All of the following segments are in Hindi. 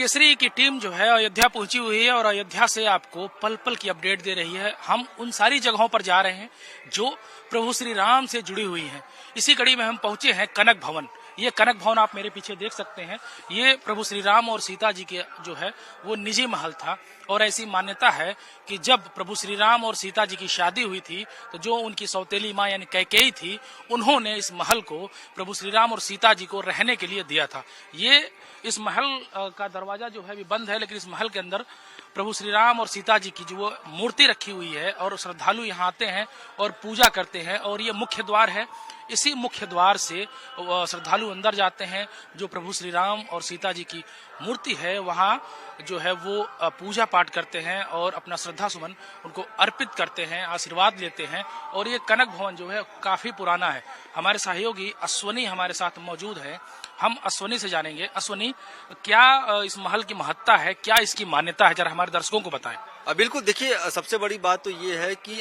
केसरी की टीम जो है अयोध्या पहुंची हुई है और अयोध्या से आपको पल पल की अपडेट दे रही है। हम उन सारी जगहों पर जा रहे हैं जो प्रभु श्री राम से जुड़ी हुई हैं। इसी कड़ी में हम पहुंचे हैं कनक भवन। ये कनक भवन आप मेरे पीछे देख सकते हैं। ये प्रभु श्री राम और सीता जी के जो है वो निजी महल था और ऐसी मान्यता है कि जब प्रभु श्री राम और सीता जी की शादी हुई थी तो जो उनकी सौतेली माँ यानी कैकेयी थी, उन्होंने इस महल को प्रभु श्री राम और सीता जी को रहने के लिए दिया था। ये इस महल का दरवाजा जो है अभी बंद है, लेकिन इस महल के अंदर प्रभु श्री राम और सीता जी की जो वो मूर्ति रखी हुई है और श्रद्धालु यहाँ आते हैं और पूजा करते हैं। और ये मुख्य द्वार है, इसी मुख्य द्वार से श्रद्धालु अंदर जाते हैं। जो प्रभु श्री राम और सीता जी की मूर्ति है वहाँ जो है वो पूजा पाठ करते हैं और अपना श्रद्धा सुमन उनको अर्पित करते हैं, आशीर्वाद लेते हैं। और ये कनक भवन जो है काफी पुराना है। हमारे सहयोगी अश्वनी हमारे साथ मौजूद है, हम अश्वनी से जानेंगे। अश्वनी, क्या इस महल की महत्ता है, क्या इसकी मान्यता है, जरा हमारे दर्शकों को बताएं। बिल्कुल, देखिए सबसे बड़ी बात तो ये है कि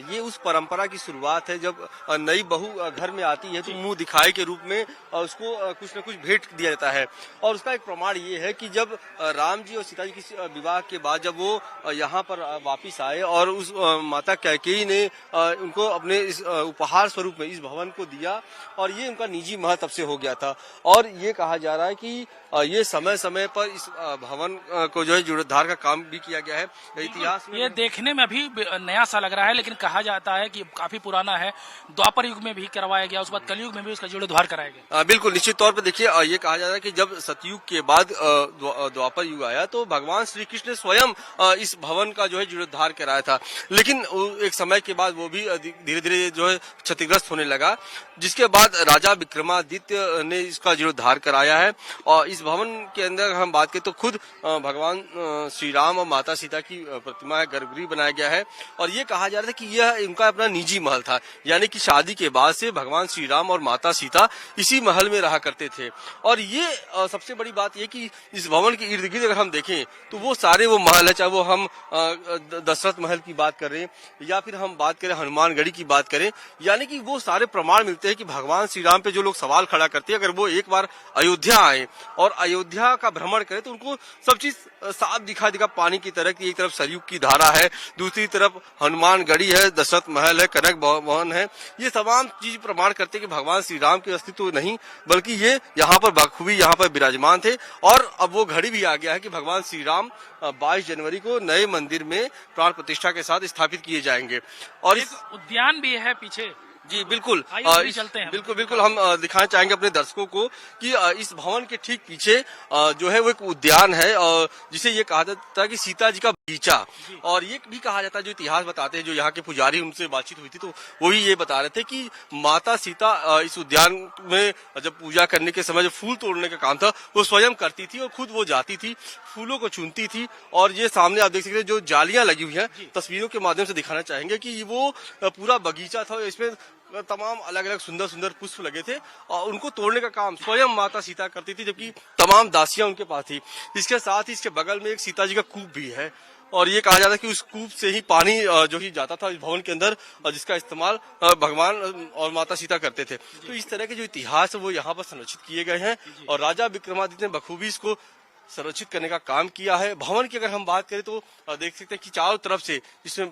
ये उस परंपरा की शुरुआत है जब नई बहू घर में आती है तो मुंह दिखाए के रूप में उसको कुछ न कुछ भेंट दिया जाता है। और उसका एक प्रमाण ये है कि जब राम जी और सीता जी की विवाह के बाद जब वो यहाँ पर वापिस आए और उस माता कैकेयी ने उनको अपने इस उपहार स्वरूप में इस भवन को दिया और ये उनका निजी महल तब से हो गया था। और ये कहा जा रहा है कि ये समय समय पर इस भवन को जो है जीर्णोद्धार का काम भी किया गया है। इतिहास में ये देखने में भी नया सा लग रहा है, लेकिन कहा जाता है कि काफी पुराना है। द्वापर युग में भी करवाया गया, उसके बाद कलयुग में भी उसका जीर्णोद्धार कराया गया। बिल्कुल, निश्चित तौर पर देखिए ये कहा जा रहा है कि जब सतयुग के बाद द्वापर युग आया तो भगवान श्री कृष्ण ने स्वयं इस भवन का जो है जीर्णोद्धार कराया था। लेकिन एक समय के बाद वो भी धीरे धीरे जो है क्षतिग्रस्त होने लगा, जिसके बाद राजा विक्रमादित्य ने इसका जीर्णोद्धार कराया है। और इस भवन के अंदर हम बात करें तो खुद भगवान श्री राम और माता सीता की प्रतिमा है, गर्भगृह बनाया गया है। और ये कहा जा रहा था कि यह इनका अपना निजी महल था, यानी कि शादी के बाद से भगवान श्री राम और माता सीता इसी महल में रहा करते थे। और ये सबसे बड़ी बात ये कि इस भवन के इर्द गिर्द अगर हम देखें तो वो सारे वो महल है, चाहे वो हम दशरथ महल की बात करें या फिर हम बात करें हनुमानगढ़ी की बात करें, यानी कि वो सारे प्रमाण मिलते हैं कि भगवान श्री राम पे जो लोग सवाल खड़ा करते हैं, अगर वो एक बार अयोध्या आए और अयोध्या का भ्रमण करें तो उनको सब चीज साफ दिखा पानी की तरह की। एक तरफ सरयू की धारा है, दूसरी तरफ हनुमानगढ़ी है, दशरथ महल है, कनक भवन है। ये तमाम चीज प्रमाण करते हैं कि भगवान श्री राम के अस्तित्व नहीं बल्कि ये यहाँ पर बखूबी यहाँ पर विराजमान थे। और अब वो घड़ी भी आ गया है कि भगवान श्री राम 22 जनवरी को नए मंदिर में प्राण प्रतिष्ठा के साथ स्थापित किए जाएंगे। और इस उद्यान भी है पीछे। जी बिल्कुल, चलते हैं। बिल्कुल हम दिखाना चाहेंगे अपने दर्शकों को कि इस भवन के ठीक पीछे जो है वो एक उद्यान है और जिसे ये कहा जाता है कि सीता जी का बगीचा। और ये भी कहा जाता है, जो इतिहास बताते हैं, जो यहाँ के पुजारी उनसे बातचीत हुई थी तो वो ही ये बता रहे थे कि माता सीता इस उद्यान में जब पूजा करने के समय जो फूल तोड़ने का काम था वो स्वयं करती थी और खुद वो जाती थी, फूलों को चुनती थी। और ये सामने आप देख सकते हैं जो जालियां लगी हुई हैं, तस्वीरों के माध्यम से दिखाना चाहेंगे कि वो पूरा बगीचा था, इसमें तमाम अलग अलग सुंदर सुंदर पुष्प लगे थे और उनको तोड़ने का काम स्वयं माता सीता करती थी, जबकि तमाम दासियां उनके पास थी। इसके साथ ही इसके बगल में एक सीता जी का कूप भी है और ये कहा जाता है कि उस कूप से ही पानी जो ही जाता था इस भवन के अंदर, जिसका इस्तेमाल भगवान और माता सीता करते थे। तो इस तरह के जो इतिहास है वो यहाँ पर संरक्षित किए गए हैं और राजा विक्रमादित्य ने बखूबी इसको संरक्षित करने का काम किया है। भवन की अगर हम बात करें तो देख सकते हैं कि चारों तरफ से इसमें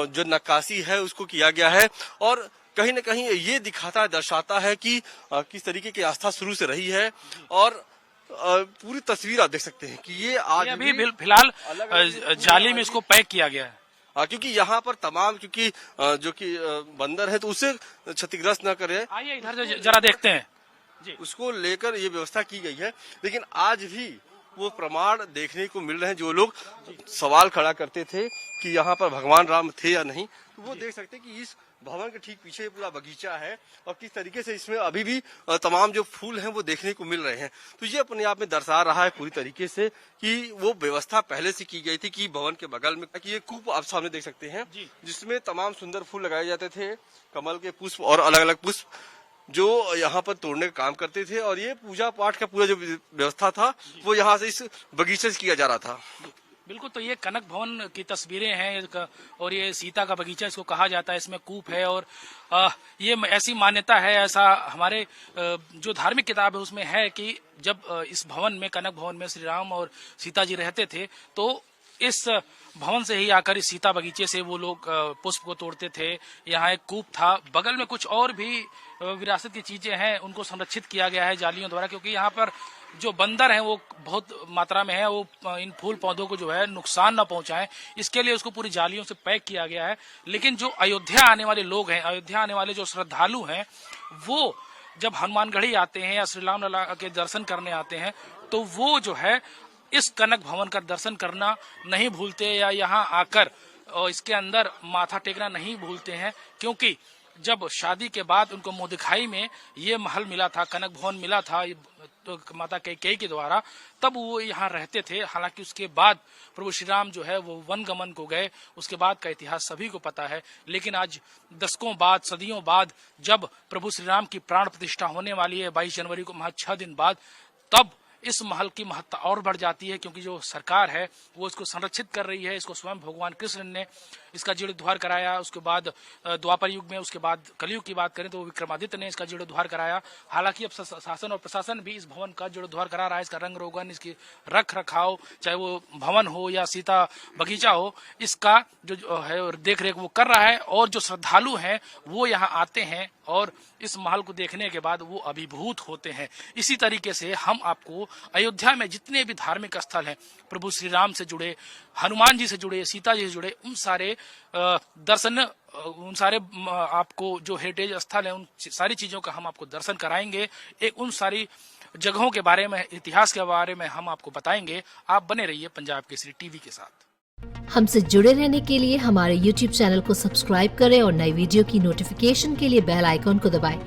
जो नक्काशी है उसको किया गया है और कहीं न कहीं ये दर्शाता है कि किस तरीके की आस्था शुरू से रही है। और पूरी तस्वीर आप देख सकते हैं कि ये आज अभी फिलहाल जाली में इसको पैक किया गया है, क्योंकि यहाँ पर तमाम क्योंकि जो कि बंदर है तो उसे क्षतिग्रस्त न करे। आइए इधर जरा देखते हैं जी, उसको लेकर ये व्यवस्था की गई है। लेकिन आज भी वो प्रमाण देखने को मिल रहे हैं, जो लोग सवाल खड़ा करते थे कि यहाँ पर भगवान राम थे या नहीं, तो वो देख सकते हैं कि इस भवन के ठीक पीछे पूरा बगीचा है और किस तरीके से इसमें अभी भी तमाम जो फूल हैं वो देखने को मिल रहे हैं। तो ये अपने आप में दर्शा रहा है पूरी तरीके से कि वो व्यवस्था पहले से की गई थी कि भवन के बगल में कि ये कूप आप सामने देख सकते हैं जिसमें तमाम सुंदर फूल लगाए जाते थे, कमल के पुष्प और अलग अलग पुष्प जो यहाँ पर तोड़ने का काम करते थे। और ये पूजा पाठ का पूरा जो व्यवस्था था वो यहाँ से इस बगीचे से किया जा रहा था। बिल्कुल, तो ये कनक भवन की तस्वीरें हैं और ये सीता का बगीचा इसको कहा जाता है, इसमें कूप है और ये ऐसी मान्यता है, ऐसा हमारे जो धार्मिक किताब है उसमें है कि जब इस भवन में, कनक भवन में श्री राम और सीता जी रहते थे, तो इस भवन से ही आकर इस सीता बगीचे से वो लोग पुष्प को तोड़ते थे। यहाँ एक कूप था, बगल में कुछ और भी विरासत की चीजें हैं, उनको संरक्षित किया गया है जालियों द्वारा, क्योंकि यहाँ पर जो बंदर हैं वो बहुत मात्रा में है, वो इन फूल पौधों को जो है नुकसान न पहुंचाएं, इसके लिए उसको पूरी जालियों से पैक किया गया है। लेकिन जो अयोध्या आने वाले लोग हैं, अयोध्या आने वाले जो श्रद्धालु हैं, वो जब हनुमानगढ़ी आते हैं या श्री राम लला के दर्शन करने आते हैं, तो वो जो है इस कनक भवन का दर्शन करना नहीं भूलते या यहाँ आकर और इसके अंदर माथा टेकना नहीं भूलते हैं, क्योंकि जब शादी के बाद उनको मोदिखाई में ये महल मिला था, कनक भवन मिला था तो माता कैकेयी के द्वारा, तब वो यहाँ रहते थे। हालांकि उसके बाद प्रभु श्री राम जो है वो वन गमन को गए, उसके बाद का इतिहास सभी को पता है। लेकिन आज दशकों बाद, सदियों बाद जब प्रभु श्री राम की प्राण प्रतिष्ठा होने वाली है 22 जनवरी को, महज 6 दिन बाद, तब इस महल की महत्ता और बढ़ जाती है, क्योंकि जो सरकार है वो इसको संरक्षित कर रही है। इसको स्वयं भगवान कृष्ण ने इसका जीर्णोद्धार कराया, उसके बाद द्वापर युग में, उसके बाद कलयुग की बात करें तो विक्रमादित्य ने इसका जीर्णोद्धार कराया। हालांकि अब शासन और प्रशासन भी इस भवन का जीर्णोद्धार करा रहा है, इसका रंग रोगन, इसकी रख रखाव, चाहे वो भवन हो या सीता बगीचा हो, इसका जो है देख रेख वो कर रहा है। और जो श्रद्धालु हैं वो यहाँ आते हैं और इस महल को देखने के बाद वो अभिभूत होते हैं। इसी तरीके से हम आपको अयोध्या में जितने भी धार्मिक स्थल हैं, प्रभु श्री राम से जुड़े, हनुमान जी से जुड़े, सीता जी से जुड़े, उन सारे दर्शन, उन सारे आपको जो हेरिटेज स्थल है, उन सारी चीजों का हम आपको दर्शन कराएंगे। उन सारी जगहों के बारे में, इतिहास के बारे में हम आपको बताएंगे। आप बने रहिए पंजाब केसरी टीवी के साथ। हमसे जुड़े रहने के लिए हमारे YouTube चैनल को सब्सक्राइब करें और नई वीडियो की नोटिफिकेशन के लिए बेल आइकॉन को दबाएं।